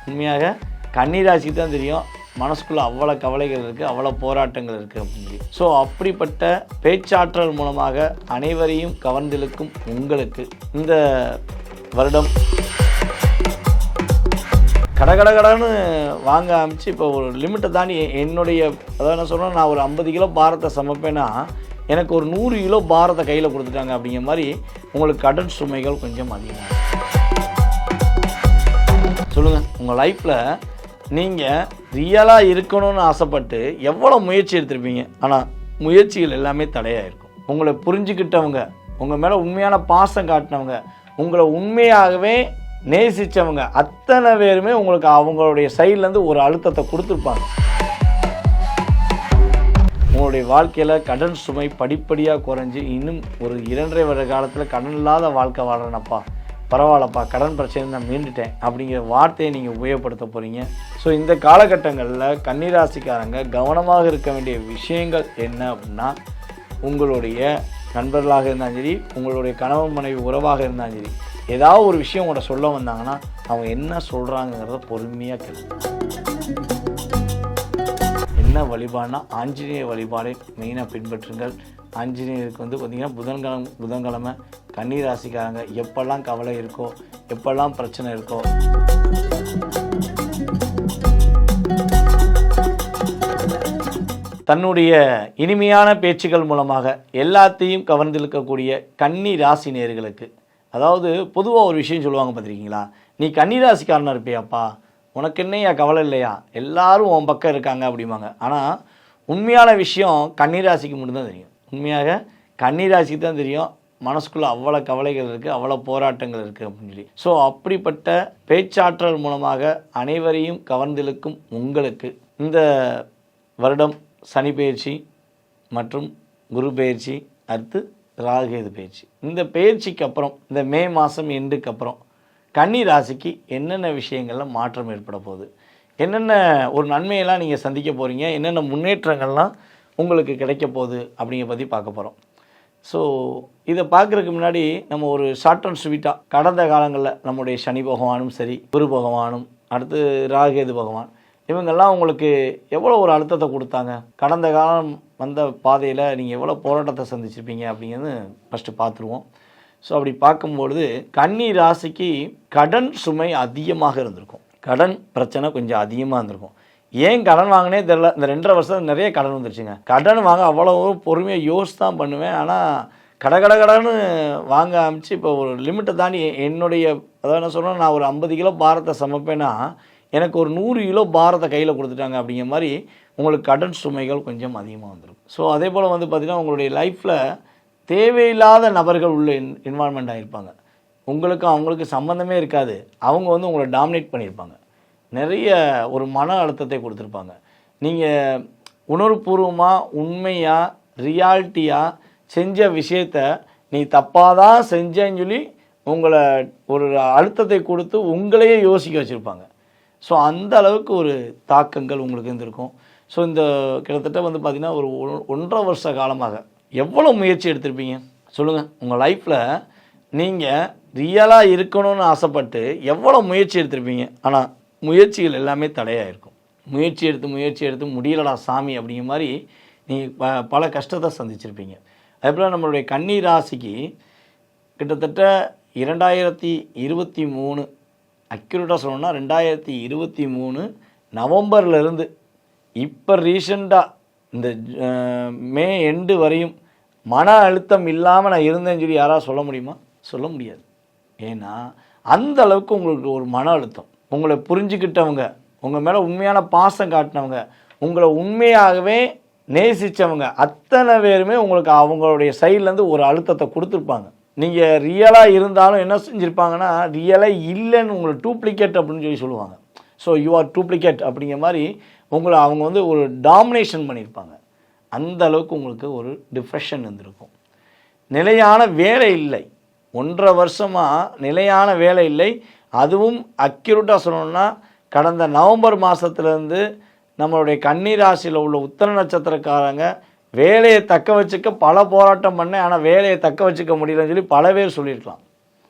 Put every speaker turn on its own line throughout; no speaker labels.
உண்மையாக கன்னிராசிக்கு தான் தெரியும் மனசுக்குள்ளே அவ்வளோ கவலைகள் இருக்குது, அவ்வளோ போராட்டங்கள் இருக்குது அப்படின்னு. ஸோ அப்படிப்பட்ட பேச்சாற்றல் மூலமாக அனைவரையும் கவர்ந்திழுக்கும் உங்களுக்கு இந்த வருடம் கடகடகடன்னு வாங்க ஆரம்பிச்சு இப்போ ஒரு லிமிட்டை தாண்டி என்னுடைய அதாவது என்ன சொல்கிறேன், நான் ஒரு 50 கிலோ பாரத்தை சமைப்பேன்னா எனக்கு ஒரு 100 கிலோ பாரத்தை கையில் கொடுத்துட்டாங்க அப்படிங்கிற மாதிரி உங்களுக்கு கடன் சுமைகள் கொஞ்சம் அதிகமாக. சொல்லுங்கள், உங்கள் லைஃப்பில் நீங்கள் ரியலாக இருக்கணும்னு ஆசைப்பட்டு எவ்வளோ முயற்சி எடுத்திருப்பீங்க, ஆனால் முயற்சிகள் எல்லாமே தடையாக இருக்கும். உங்களை புரிஞ்சுக்கிட்டவங்க, உங்கள் மேலே உண்மையான பாசம் காட்டினவங்க, உங்களை உண்மையாகவே நேசித்தவங்க அத்தனை பேருமே உங்களுக்கு அவங்களுடைய சைட்லேருந்து ஒரு அழுத்தத்தை கொடுத்துருப்பாங்க. உங்களுடைய வாழ்க்கையில் கடன் சுமை படிப்படியாக குறைஞ்சி இன்னும் ஒரு 2.5 வருட காலத்தில் கடன் இல்லாத வாழ்க்கை வாழ்கிறேனப்பா, பரவாயில்லப்பா, கடன் பிரச்சனை நான் மீண்டுட்டேன் அப்படிங்கிற வார்த்தையை நீங்கள் உபயோகப்படுத்த போகிறீங்க. ஸோ இந்த காலகட்டங்களில் கன்னிராசிக்காரங்க கவனமாக இருக்க வேண்டிய விஷயங்கள் என்ன அப்படின்னா, உங்களுடைய நண்பர்களாக இருந்தாலும் சரி, உங்களுடைய கணவன் மனைவி உறவாக இருந்தாலும் சரி, ஏதாவது ஒரு விஷயம் உங்கள்கிட்ட சொல்ல வந்தாங்கன்னா அவங்க என்ன சொல்கிறாங்கிறத பொறுமையாக கேளுங்க. என்ன வழிபாடுனா ஆஞ்சநேய வழிபாடை மெயினாக பின்பற்றுங்கள். ஆஞ்சநேயருக்கு பார்த்திங்கன்னா புதன்கிழமை கன்னிராசிக்காரங்க எப்பெல்லாம் கவலை இருக்கோ, எப்பெல்லாம் பிரச்சனை இருக்கோ, தன்னுடைய இனிமையான பேச்சுக்கள் மூலமாக எல்லாத்தையும் கவர்ந்திழுக்கக்கூடிய கன்னி ராசி நேயர்களுக்கு, அதாவது பொதுவாக ஒரு விஷயம் சொல்லுவாங்க பார்த்துருக்கீங்களா, நீ கன்னிராசிக்காரனாக இருப்பியாப்பா, உனக்கு என்னையா கவலை இல்லையா, எல்லாரும் உன் பக்கம் இருக்காங்க அப்படிம்பாங்க. ஆனால் உண்மையான விஷயம் கன்னிராசிக்கு மட்டும்தான் தெரியும். உண்மையாக கன்னிராசிக்கு தான் தெரியும் மனசுக்குள்ளே அவ்வளோ கவலைகள் இருக்குது, அவ்வளோ போராட்டங்கள் இருக்குது அப்படின்னு சொல்லி. ஸோ அப்படிப்பட்ட பேச்சாற்றல் மூலமாக அனைவரையும் கவர்ந்திழுக்கும் உங்களுக்கு இந்த வருடம் சனி பயிற்சி மற்றும் குரு பயிற்சி, அடுத்து ராகுகேது பயிற்சி, இந்த பயிற்சிக்கு அப்புறம் இந்த மே மாதம் எண்டுக்கு அப்புறம் கன்னி ராசிக்கு என்னென்ன விஷயங்கள்லாம் மாற்றம் ஏற்பட போகுது, என்னென்ன ஒரு நன்மையெல்லாம் நீங்கள் சந்திக்க போகிறீங்க, என்னென்ன முன்னேற்றங்கள்லாம் உங்களுக்கு கிடைக்க போகுது அப்படிங்கிற பற்றி பார்க்க போகிறோம். ஸோ இதை பார்க்குறதுக்கு முன்னாடி நம்ம ஒரு ஷார்ட் அண்ட் ஸ்வீட்டாக கடந்த காலங்களில் நம்முடைய சனி பகவானும் சரி, குரு பகவானும், அடுத்து ராகுகேது பகவான், இவங்கெல்லாம் உங்களுக்கு எவ்வளோ ஒரு அழுத்தத்தை கொடுத்தாங்க, கடந்த காலம் வந்த பாதையில் நீங்கள் எவ்வளோ போராட்டத்தை சந்திச்சிருப்பீங்க அப்படிங்கிறது ஃபஸ்ட்டு பார்த்துருவோம். ஸோ அப்படி பார்க்கும்பொழுது கன்னி ராசிக்கு கடன் சுமை அதிகமாக இருந்திருக்கும், கடன் பிரச்சனை கொஞ்சம் அதிகமாக இருந்திருக்கும். ஏன் கடன் வாங்கினே தெரில, இந்த 2.5 வருஷம் நிறைய கடன் வந்துருச்சுங்க. கடன் வாங்க அவ்வளோ பொறுமையாக யோசிச்சு தான் பண்ணுவேன், ஆனால் கடகடன்னு வாங்க ஆரம்பிச்சு இப்போ ஒரு லிமிட்டை தாண்டி என்னுடைய அதாவது என்ன சொல்கிறேன், நான் ஒரு 50 கிலோ பாரத்தை சமைப்பேன்னா எனக்கு ஒரு 100 கிலோ பாரத்தை கையில் கொடுத்துட்டாங்க அப்படிங்கிற மாதிரி உங்களுக்கு கடன் சுமைகள் கொஞ்சம் அதிகமாக வந்துடும். ஸோ அதே போல் பார்த்திங்கன்னா உங்களுடைய லைஃப்பில் தேவையில்லாத நபர்கள் உள்ள இன்வால்மெண்ட் ஆகியிருப்பாங்க. உங்களுக்கும் அவங்களுக்கு சம்மந்தமே இருக்காது, அவங்க உங்களை டாமினேட் பண்ணியிருப்பாங்க, நிறைய ஒரு மன அழுத்தத்தை கொடுத்துருப்பாங்க. நீங்கள் உணர்வுபூர்வமாக உண்மையாக ரியாலிட்டியாக செஞ்ச விஷயத்த நீ தப்பாக தான் செஞ்சேன்னு சொல்லி உங்களை ஒரு அழுத்தத்தை கொடுத்து உங்களையே யோசிக்க வச்சுருப்பாங்க. ஸோ அந்த அளவுக்கு ஒரு தாக்கங்கள் உங்களுக்கு இருந்திருக்கும். ஸோ இந்த கிட்டத்தட்ட பார்த்திங்கன்னா ஒரு 1.5 வருஷ காலமாக எவ்வளோ முயற்சி எடுத்திருப்பீங்க சொல்லுங்கள். உங்கள் லைஃப்பில் நீங்கள் ரியலாக இருக்கணும்னு ஆசைப்பட்டு எவ்வளோ முயற்சி எடுத்திருப்பீங்க, ஆனால் முயற்சிகள் எல்லாமே தடையாக இருக்கும். முயற்சி எடுத்து முடியலடா சாமி அப்படிங்கிற மாதிரி நீங்கள் பல கஷ்டத்தை சந்திச்சிருப்பீங்க. அதேபோல் நம்மளுடைய கன்னி ராசிக்கு கிட்டத்தட்ட 2023 அக்யூரேட்டாக சொல்லணும்னா 2023 நவம்பர்லேருந்து இப்போ ரீசெண்டாக இந்த மே எண்டு வரையும் மன அழுத்தம் இல்லாமல் நான் இருந்தேன்னு சொல்லி யாராவது சொல்ல முடியுமா? சொல்ல முடியாது. ஏன்னா அந்த அளவுக்கு உங்களுக்கு ஒரு மன அழுத்தம். உங்களை புரிஞ்சுக்கிட்டவங்க, உங்கள் மேலே உண்மையான பாசம் காட்டினவங்க, உங்களை உண்மையாகவே நேசித்தவங்க அத்தனை பேருமே உங்களுக்கு அவங்களுடைய சைட்லேருந்து ஒரு அழுத்தத்தை கொடுத்துருப்பாங்க. நீங்கள் ரியலாக இருந்தாலும் என்ன செஞ்சுருப்பாங்கன்னா, ரியலாக இல்லைன்னு உங்களை டூப்ளிகேட் அப்படின்னு சொல்லி சொல்லுவாங்க. ஸோ யூ ஆர் டூப்ளிகேட் அப்படிங்கிற மாதிரி உங்களை அவங்க ஒரு டாமினேஷன் பண்ணியிருப்பாங்க. அந்த அளவுக்கு உங்களுக்கு ஒரு டிப்ரெஷன் இருந்திருக்கும். நிலையான வேலை இல்லை, 1.5 வருஷமாக நிலையான வேலை இல்லை. அதுவும் அக்யூரேட்டாக சொல்லணும்னா கடந்த நவம்பர் மாதத்துலேருந்து நம்மளுடைய கன்னி ராசியில் உள்ள உத்திர நட்சத்திரக்காரங்க வேலையை தக்க வச்சுக்க பல போராட்டம் பண்ணேன், ஆனால் வேலையை தக்க வச்சுக்க முடியலன்னு சொல்லி பல பேர் சொல்லியிருக்கலாம்,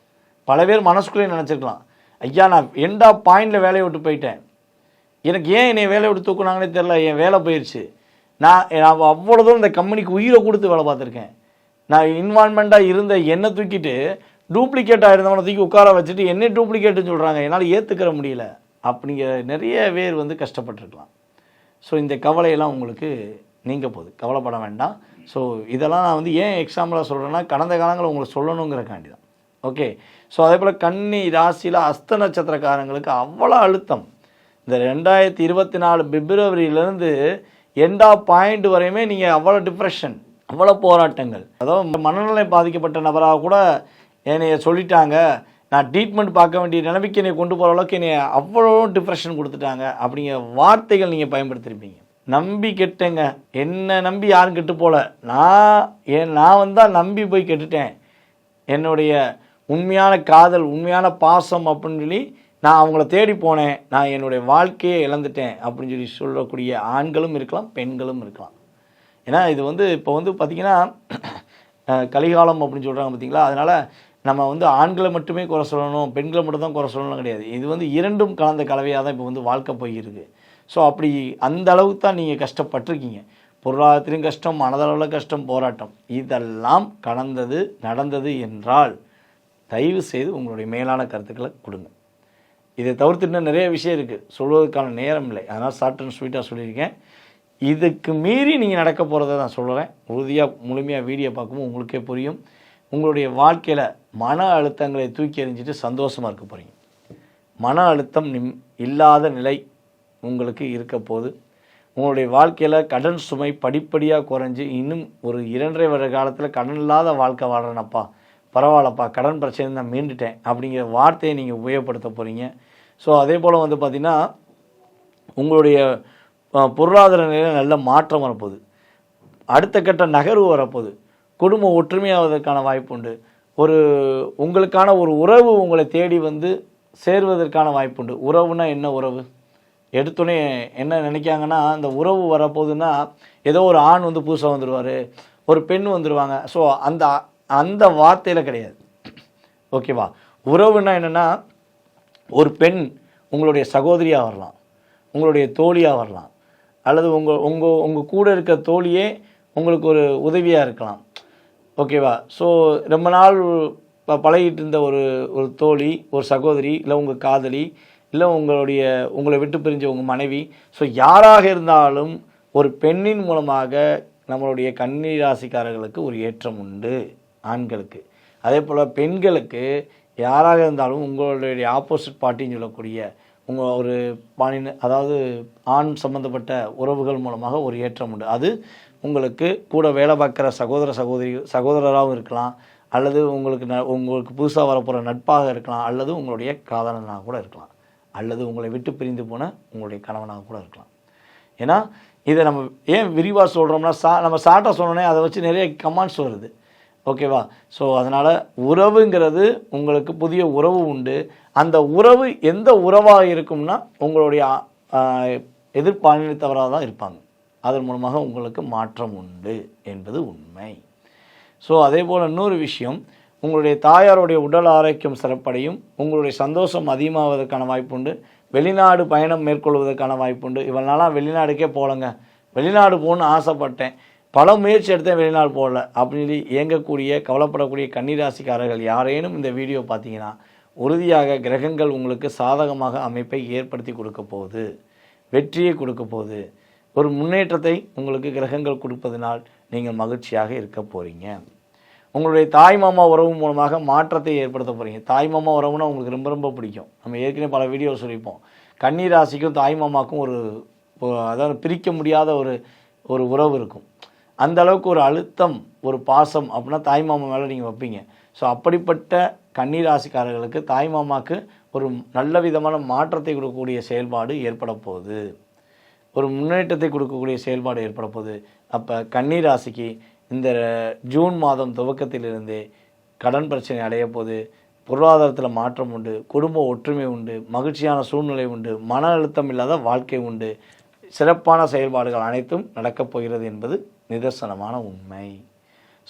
பல பேர் மனசுக்குள்ளேயே நினச்சிருக்கலாம். ஐயா நான் எண்ட் ஆஃப் பாயிண்டில் வேலையை விட்டு போயிட்டேன், எனக்கு ஏன் என்னை வேலையை விட்டு தூக்குனாங்கன்னே தெரில, என் வேலை போயிடுச்சு, நான் அவ்வளோ தூரம் இந்த கம்பெனிக்கு உயிரை கொடுத்து வேலை பார்த்துருக்கேன், நான் இன்வால்மெண்ட்டாக இருந்த என்னை தூக்கிட்டு டூப்ளிகேட்டாக இருந்தவனை தூக்கி உட்கார வச்சுட்டு என்ன டூப்ளிகேட்டுன்னு சொல்கிறாங்க, என்னால் ஏற்றுக்கிற முடியல அப்படிங்கிற நிறைய பேர் வந்து கஷ்டப்பட்டுருக்கலாம். ஸோ இந்த கவலையெல்லாம் உங்களுக்கு நீங்க போகுது, கவலைப்பட வேண்டாம். ஸோ இதெல்லாம் நான் வந்து ஏன் எக்ஸாம்பிளாக சொல்கிறேன்னா கடந்த காலங்களில் உங்களுக்கு சொல்லணுங்கிறக்காண்டி தான். ஓகே. ஸோ அதே போல் கன்னி ராசியில் அஸ்த நட்சத்திரக்காரங்களுக்கு அவ்வளோ அழுத்தம். இந்த 2024 பிப்ரவரியிலேருந்து எண்ட் ஆஃப் பாயிண்ட் வரையுமே நீங்கள் அவ்வளோ டிப்ரெஷன், அவ்வளோ போராட்டங்கள். அதாவது மனநிலை பாதிக்கப்பட்ட நபராக கூட என்னைய சொல்லிட்டாங்க, நான் ட்ரீட்மெண்ட் பார்க்க வேண்டிய நிலைமைக்கு என்னை கொண்டு போகிற அளவுக்கு என்னை அவ்வளோ டிப்ரெஷன் கொடுத்துட்டாங்க அப்படிங்கிற வார்த்தைகள் நீங்கள் பயன்படுத்தியிருப்பீங்க. நம்பி கெட்டேங்க, என்னை நம்பி யாரும் கெட்டு போகல, நான் வந்தால் நம்பி போய் கெட்டுட்டேன், என்னுடைய உண்மையான காதல் உண்மையான பாசம் அப்படின்னு சொல்லி நான் அவங்கள தேடி போனேன், நான் என்னுடைய வாழ்க்கையை இழந்துட்டேன் அப்படின்னு சொல்லி சொல்லக்கூடிய ஆண்களும் இருக்கலாம், பெண்களும் இருக்கலாம். ஏன்னா இது வந்து இப்போ வந்து பார்த்திங்கன்னா கலிகாலம் அப்படின்னு சொல்கிறாங்க பார்த்தீங்களா, அதனால் நம்ம வந்து ஆண்களை மட்டுமே குறை சொல்லணும், பெண்களை மட்டும் தான் குறை சொல்லணும் கிடையாது. இது வந்து இரண்டும் கலந்த கலவையாக தான் இப்போ வந்து வாழ்க்கை போயிருக்கு. ஸோ அப்படி அந்த அளவுக்கு தான் நீங்கள் கஷ்டப்பட்டிருக்கீங்க. பொருளாதாரத்திலும் கஷ்டம், மனதளவில் கஷ்டம், போராட்டம் இதெல்லாம் கடந்தது நடந்தது என்றால் தயவு செய்து உங்களுடைய மேலான கருத்துக்களை கொடுங்க. இதை தவிர்த்துட்டு நிறைய விஷயம் இருக்குது, சொல்வதற்கான நேரம் இல்லை, அதனால் ஷார்ட் அண்ட் ஸ்வீட்டாக சொல்லியிருக்கேன். இதுக்கு மீறி நீங்கள் நடக்க போகிறத நான் சொல்கிறேன். உறுதியாக முழுமையாக வீடியோ பார்க்கும்போது உங்களுக்கே புரியும். உங்களுடைய வாழ்க்கையில் மன அழுத்தங்களை தூக்கி எறிஞ்சிட்டு சந்தோஷமாக இருக்க போகிறீங்க. மன அழுத்தம் இல்லாத நிலை உங்களுக்கு இருக்க போது. உங்களுடைய வாழ்க்கையில் கடன் சுமை படிப்படியாக குறைஞ்சி இன்னும் ஒரு 2.5 வருட காலத்தில் கடன் இல்லாத வாழ்க்கை வாழ்கிறேனப்பா, பரவாயில்லப்பா, கடன் பிரச்சனை நான் மீண்டுட்டேன் அப்படிங்கிற வார்த்தையை நீங்கள் உபயோகப்படுத்த போகிறீங்க. ஸோ அதே போல் வந்து பார்த்திங்கன்னா உங்களுடைய பொருளாதார நிலையில் நல்ல மாற்றம் வரப்போகுது, அடுத்த கட்ட நகர்வு வரப்போகுது, குடும்பம் ஒற்றுமையாவதற்கான வாய்ப்பு உண்டு, உங்களுக்கான ஒரு உறவு உங்களை தேடி வந்து சேர்வதற்கான வாய்ப்பு உண்டு. உறவுனா என்ன உறவு? எடுத்தோடனே என்ன நினைக்காங்கன்னா, அந்த உறவு வரப்போகுதுன்னா ஏதோ ஒரு ஆண் வந்து புதுசாக வந்துடுவார், ஒரு பெண் வந்துடுவாங்க. ஸோ அந்த வார்த்தையில் கிடையாது. ஓகேவா? உறவுன்னா என்னென்னா, ஒரு பெண் உங்களுடைய சகோதரியாக வரலாம், உங்களுடைய தோழியாக வரலாம், அல்லது உங்கள் கூட இருக்க தோழியே உங்களுக்கு ஒரு உதவியாக இருக்கலாம். ஓகேவா? ஸோ ரொம்ப நாள் பழகிட்டு இருந்த ஒரு தோழி, ஒரு சகோதரி, இல்லை உங்கள் காதலி, இல்லை உங்களை விட்டு பிரிஞ்ச உங்கள் மனைவி, ஸோ யாராக இருந்தாலும் ஒரு பெண்ணின் மூலமாக நம்மளுடைய கன்னி ராசிக்காரர்களுக்கு ஒரு ஏற்றம் உண்டு ஆண்களுக்கு. அதே போல் பெண்களுக்கு யாராக இருந்தாலும் உங்களுடைய ஆப்போசிட் பார்ட்டின்னு சொல்லக்கூடிய உங்கள் ஒரு அதாவது ஆண் சம்மந்தப்பட்ட உறவுகள் மூலமாக ஒரு ஏற்றம் உண்டு. அது உங்களுக்கு கூட வேலை பார்க்குற சகோதரராகவும் இருக்கலாம், அல்லது உங்களுக்கு புதுசாக வரப்போகிற நட்பாக இருக்கலாம், அல்லது உங்களுடைய காதலனாக கூட இருக்கலாம், அல்லது உங்களை விட்டு பிரிந்து போன உங்களுடைய கணவனாக கூட இருக்கலாம். ஏன்னா இதை நம்ம ஏன் விரிவாக சொல்கிறோம்னா, நம்ம ஷார்ட்டாக சொன்னோன்னே அதை வச்சு நிறைய கமெண்ட்ஸ் வருது. ஓகேவா? ஸோ அதனால் உறவுங்கிறது உங்களுக்கு புதிய உறவு உண்டு. அந்த உறவு எந்த உறவாக இருக்கும்னா உங்களுடைய எதிர்பாலினத்தவராக தான் இருப்பாங்க. அதன் மூலமாக உங்களுக்கு மாற்றம் உண்டு என்பது உண்மை. ஸோ அதே போல் இன்னொரு விஷயம், உங்களுடைய தாயாருடைய உடல் ஆரோக்கியம் சிறப்படையும், உங்களுடைய சந்தோஷம் அதிகமாவதற்கான வாய்ப்புண்டு, வெளிநாடு பயணம் மேற்கொள்வதற்கான வாய்ப்புண்டு. இவனாலாம் வெளிநாடுக்கே போகலங்க, வெளிநாடு போகணுன்னு ஆசைப்பட்டேன், பல முயற்சி எடுத்தேன், வெளிநாடு போகல அப்படின்னு சொல்லி இயங்கக்கூடிய கவலைப்படக்கூடிய கன்னிராசிக்காரர்கள் யாரேனும் இந்த வீடியோ பார்த்தீங்கன்னா உறுதியாக கிரகங்கள் உங்களுக்கு சாதகமாக அமைப்பை ஏற்படுத்தி கொடுக்க போகுது, வெற்றியை கொடுக்க போகுது, ஒரு முன்னேற்றத்தை உங்களுக்கு கிரகங்கள் கொடுப்பதனால் நீங்கள் மகிழ்ச்சியாக இருக்க போகிறீங்க. உங்களுடைய தாய் மாமா உறவு மூலமாக மாற்றத்தை ஏற்படுத்த போகிறீங்க. தாய் மாமா உறவுனா உங்களுக்கு ரொம்ப ரொம்ப பிடிக்கும். நம்ம ஏற்கனவே பல வீடியோ சொல்லியிருப்போம். கன்னி ராசிக்கும் தாய் மாமாக்கும் அதாவது பிரிக்க முடியாத ஒரு உறவு இருக்கும். அந்த அளவுக்கு ஒரு அழுத்தம், ஒரு பாசம் அப்படின்னா தாய் மாமா மேலே நீங்கள் வைப்பீங்க. ஸோ அப்படிப்பட்ட கன்னி ராசிக்காரர்களுக்கு தாய் மாமாவுக்கு ஒரு நல்ல விதமான மாற்றத்தை கொடுக்கக்கூடிய செயல்பாடு ஏற்பட போகுது, ஒரு முன்னேற்றத்தை கொடுக்கக்கூடிய செயல்பாடு ஏற்பட போகுது. அப்போ கன்னி ராசிக்கு இந்த ஜூன் மாதம் துவக்கத்திலிருந்தே கடன் பிரச்சனை அடைய போது, பொருளாதாரத்தில் மாற்றம் உண்டு, குடும்ப ஒற்றுமை உண்டு, மகிழ்ச்சியான சூழ்நிலை உண்டு, மன அழுத்தம் இல்லாத வாழ்க்கை உண்டு, சிறப்பான செயல்பாடுகள் அனைத்தும் நடக்கப் போகிறது என்பது நிதர்சனமான உண்மை.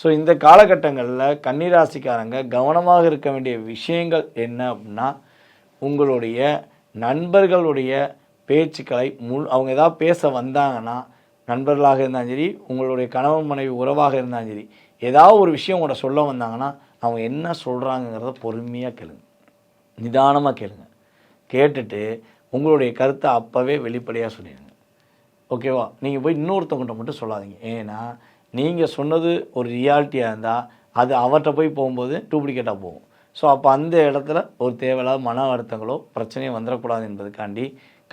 ஸோ இந்த காலகட்டங்களில் கன்னிராசிக்காரங்க கவனமாக இருக்க வேண்டிய விஷயங்கள் என்ன அப்படின்னா, உங்களுடைய நண்பர்களுடைய பேச்சுக்களை அவங்க ஏதாவது பேச வந்தாங்கன்னா, நண்பர்களாக இருந்தாலும் சரி, உங்களுடைய கணவன் மனைவி உறவாக இருந்தாலும் சரி, ஏதாவது ஒரு விஷயம் உங்களோட சொல்ல வந்தாங்கன்னா அவங்க என்ன சொல்கிறாங்கங்கிறத பொறுமையாக கேளுங்க, நிதானமாக கேளுங்க. கேட்டுட்டு உங்களுடைய கருத்தை அப்போவே வெளிப்படையாக சொல்லிடுங்க. ஓகேவா? நீங்கள் போய் இன்னொருத்தவங்கள்ட்ட மட்டும் சொல்லாதீங்க. ஏன்னா நீங்கள் சொன்னது ஒரு ரியாலிட்டியாக இருந்தால் அது அவர்கிட்ட போய் போகும்போது டூப்ளிகேட்டாக போகும். ஸோ அப்போ அந்த இடத்துல ஒரு தேவையில்லாத மன அழுத்தங்களோ பிரச்சனையோ வந்துடக்கூடாது என்பதுக்காண்டி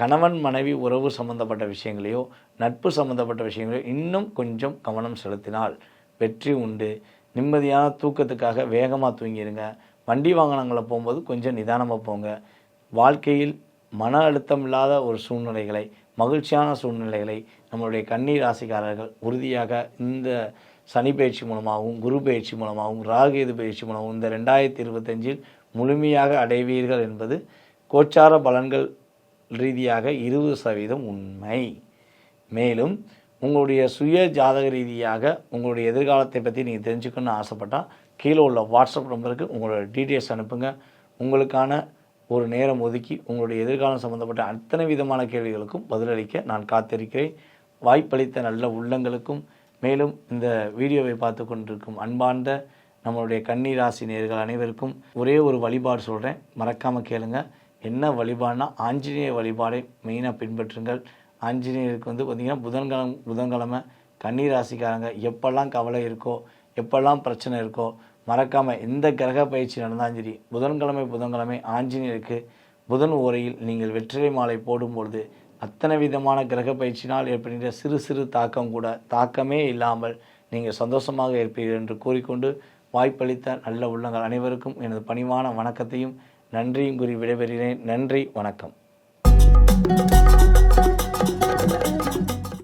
கணவன் மனைவி உறவு சம்மந்தப்பட்ட விஷயங்களையோ நட்பு சம்மந்தப்பட்ட விஷயங்களையோ இன்னும் கொஞ்சம் கவனம் செலுத்தினால் வெற்றி உண்டு. நிம்மதியான தூக்கத்துக்காக வேகமாக தூங்கிடுங்க. வண்டி வாகனங்களை போகும்போது கொஞ்சம் நிதானமாக போங்க. வாழ்க்கையில் மன அழுத்தம் இல்லாத ஒரு சூழ்நிலைகளை, மகிழ்ச்சியான சூழ்நிலைகளை நம்மளுடைய கன்னி ராசிக்காரர்கள் உறுதியாக இந்த சனி பயிற்சி மூலமாகவும், குரு பயிற்சி மூலமாகவும், ராகு பயிற்சி மூலமாகவும் இந்த 2025 முழுமையாக அடைவீர்கள் என்பது கோச்சார பலன்கள் ரீதியாக 20% உண்மை. மேலும் உங்களுடைய சுய ஜாதக ரீதியாக உங்களுடைய எதிர்காலத்தை பற்றி நீங்கள் தெரிஞ்சுக்கணும்னு ஆசைப்பட்டால் கீழே உள்ள வாட்ஸ்அப் நம்பருக்கு உங்களோட டீட்டெயில்ஸ் அனுப்புங்க. உங்களுக்கான ஒரு நேரம் ஒதுக்கி உங்களுடைய எதிர்காலம் சம்பந்தப்பட்ட அத்தனை விதமான கேள்விகளுக்கும் பதிலளிக்க நான் காத்திருக்கிறேன். வாய்ப்பளித்த நல்ல உள்ளங்களுக்கும், மேலும் இந்த வீடியோவை பார்த்து கொண்டிருக்கும் அன்பார்ந்த நம்மளுடைய கன்னி ராசி நேயர்கள் அனைவருக்கும் ஒரே ஒரு வழிபாடு சொல்கிறேன், மறக்காமல் கேளுங்க. என்ன வழிபாடுனா ஆஞ்சநேய வழிபாடை மெயினாக பின்பற்றுங்கள். ஆஞ்சநேயருக்கு பார்த்திங்கன்னா புதன்கிழமை கன்னி ராசிக்காரங்க எப்பெல்லாம் கவலை இருக்கோ, எப்பெல்லாம் பிரச்சனை இருக்கோ, மறக்காமல் எந்த கிரக பயிற்சி நடந்தாலும் சரி புதன்கிழமை ஆஞ்சநேயருக்கு புதன் ஓரையில் நீங்கள் வெற்றிலை மாலை போடும்பொழுது அத்தனை விதமான கிரக பயிற்சினால் ஏற்படுகின்ற சிறு சிறு தாக்கம் கூட தாக்கமே இல்லாமல் நீங்கள் சந்தோஷமாக இருப்பீர்கள் என்று கூறிக்கொண்டு வாய்ப்பளித்த நல்ல உள்ளங்கள் அனைவருக்கும் எனது பணிவான வணக்கத்தையும் நன்றியும் கூறி விடைபெறுகிறேன். நன்றி, வணக்கம்.